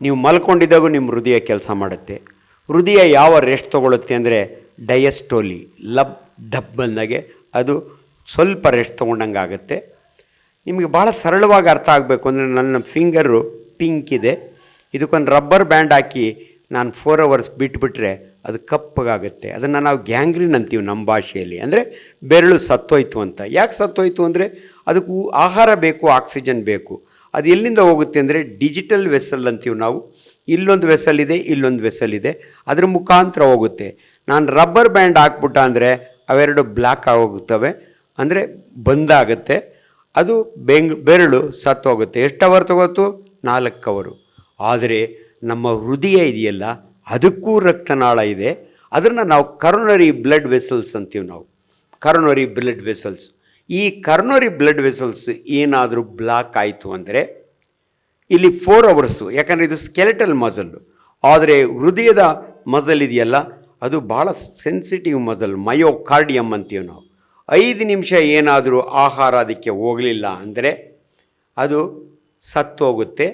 ನೀವು ಮಲ್ಕೊಂಡಿದ್ದಾಗೂ ನಿಮ್ಮ ಹೃದಯ ಕೆಲಸ ಮಾಡುತ್ತೆ. ಹೃದಯ ಯಾವ ರೆಸ್ಟ್ ತೊಗೊಳುತ್ತೆ ಅಂದರೆ ಡಯಸ್ಟೋಲಿ, ಲಬ್ ಡಬ್ ಬಂದಾಗೆ ಅದು ಸ್ವಲ್ಪ ರೆಸ್ಟ್ ತೊಗೊಂಡಂಗೆ ಆಗುತ್ತೆ. ನಿಮಗೆ ಭಾಳ ಸರಳವಾಗಿ ಅರ್ಥ ಆಗಬೇಕು ಅಂದರೆ ನನ್ನ ಫಿಂಗರು ಪಿಂಕ್ ಇದೆ, ಇದಕ್ಕೊಂದು ರಬ್ಬರ್ ಬ್ಯಾಂಡ್ ಹಾಕಿ ನಾನು 4 hours ಬಿಟ್ಬಿಟ್ರೆ ಅದು ಕಪ್ಪಗಾಗುತ್ತೆ. ಅದನ್ನು ನಾವು ಗ್ಯಾಂಗ್ರೀನ್ ಅಂತೀವಿ ನಮ್ಮ ಭಾಷೆಯಲ್ಲಿ. ಅಂದರೆ ಬೆರಳು ಸತ್ತೋಯ್ತು ಅಂತ. ಯಾಕೆ ಸತ್ತೋಯ್ತು ಅಂದರೆ ಅದಕ್ಕೂ ಆಹಾರ ಬೇಕು, ಆಕ್ಸಿಜನ್ ಬೇಕು. ಅದು ಎಲ್ಲಿಂದ ಹೋಗುತ್ತೆ ಅಂದರೆ ಡಿಜಿಟಲ್ ವೆಸಲ್ ಅಂತೀವಿ ನಾವು. ಇಲ್ಲೊಂದು ವೆಸಲ್ ಇದೆ, ಇಲ್ಲೊಂದು ವೆಸಲ್ ಇದೆ, ಅದ್ರ ಮುಖಾಂತರ ಹೋಗುತ್ತೆ. ನಾನು ರಬ್ಬರ್ ಬ್ಯಾಂಡ್ ಹಾಕ್ಬಿಟ್ಟ ಅಂದರೆ ಅವೆರಡು ಬ್ಲ್ಯಾಕ್ ಆಗೋಗುತ್ತವೆ, ಅಂದರೆ ಬಂದಾಗುತ್ತೆ. ಅದು ಬೆರಳು ಸತ್ತೋಗುತ್ತೆ. ಎಷ್ಟು ಅವರ್ ತಗೋತು? 4 ಅವರು. ಆದರೆ ನಮ್ಮ ಹೃದಯ ಇದೆಯಲ್ಲ, ಅದಕ್ಕೂ ರಕ್ತನಾಳ ಇದೆ. ಅದನ್ನು ನಾವು ಕರೋನರಿ ಬ್ಲಡ್ ವೆಸಲ್ಸ್ ಅಂತೀವಿ ನಾವು. Coronary blood vessels. ಈ ಕರೋನರಿ ಬ್ಲಡ್ ವೆಸಲ್ಸ್ ಏನಾದರೂ ಬ್ಲಾಕ್ ಆಯಿತು ಅಂದರೆ ಇಲ್ಲಿ 4 hours, ಯಾಕಂದರೆ ಇದು ಸ್ಕೆಲೆಟಲ್ ಮಸಲ್ಲು. ಆದರೆ ಹೃದಯದ ಮಸಲ್ ಇದೆಯಲ್ಲ, ಅದು ಭಾಳ ಸೆನ್ಸಿಟಿವ್ ಮಸಲ್, ಮಯೋಕಾರ್ಡಿಯಮ್ ಅಂತೀವಿ ನಾವು. 5 ನಿಮಿಷ ಏನಾದರೂ ಆಹಾರ ಅದಕ್ಕೆ ಹೋಗಲಿಲ್ಲ ಅಂದರೆ ಅದು ಸತ್ತೋಗುತ್ತೆ.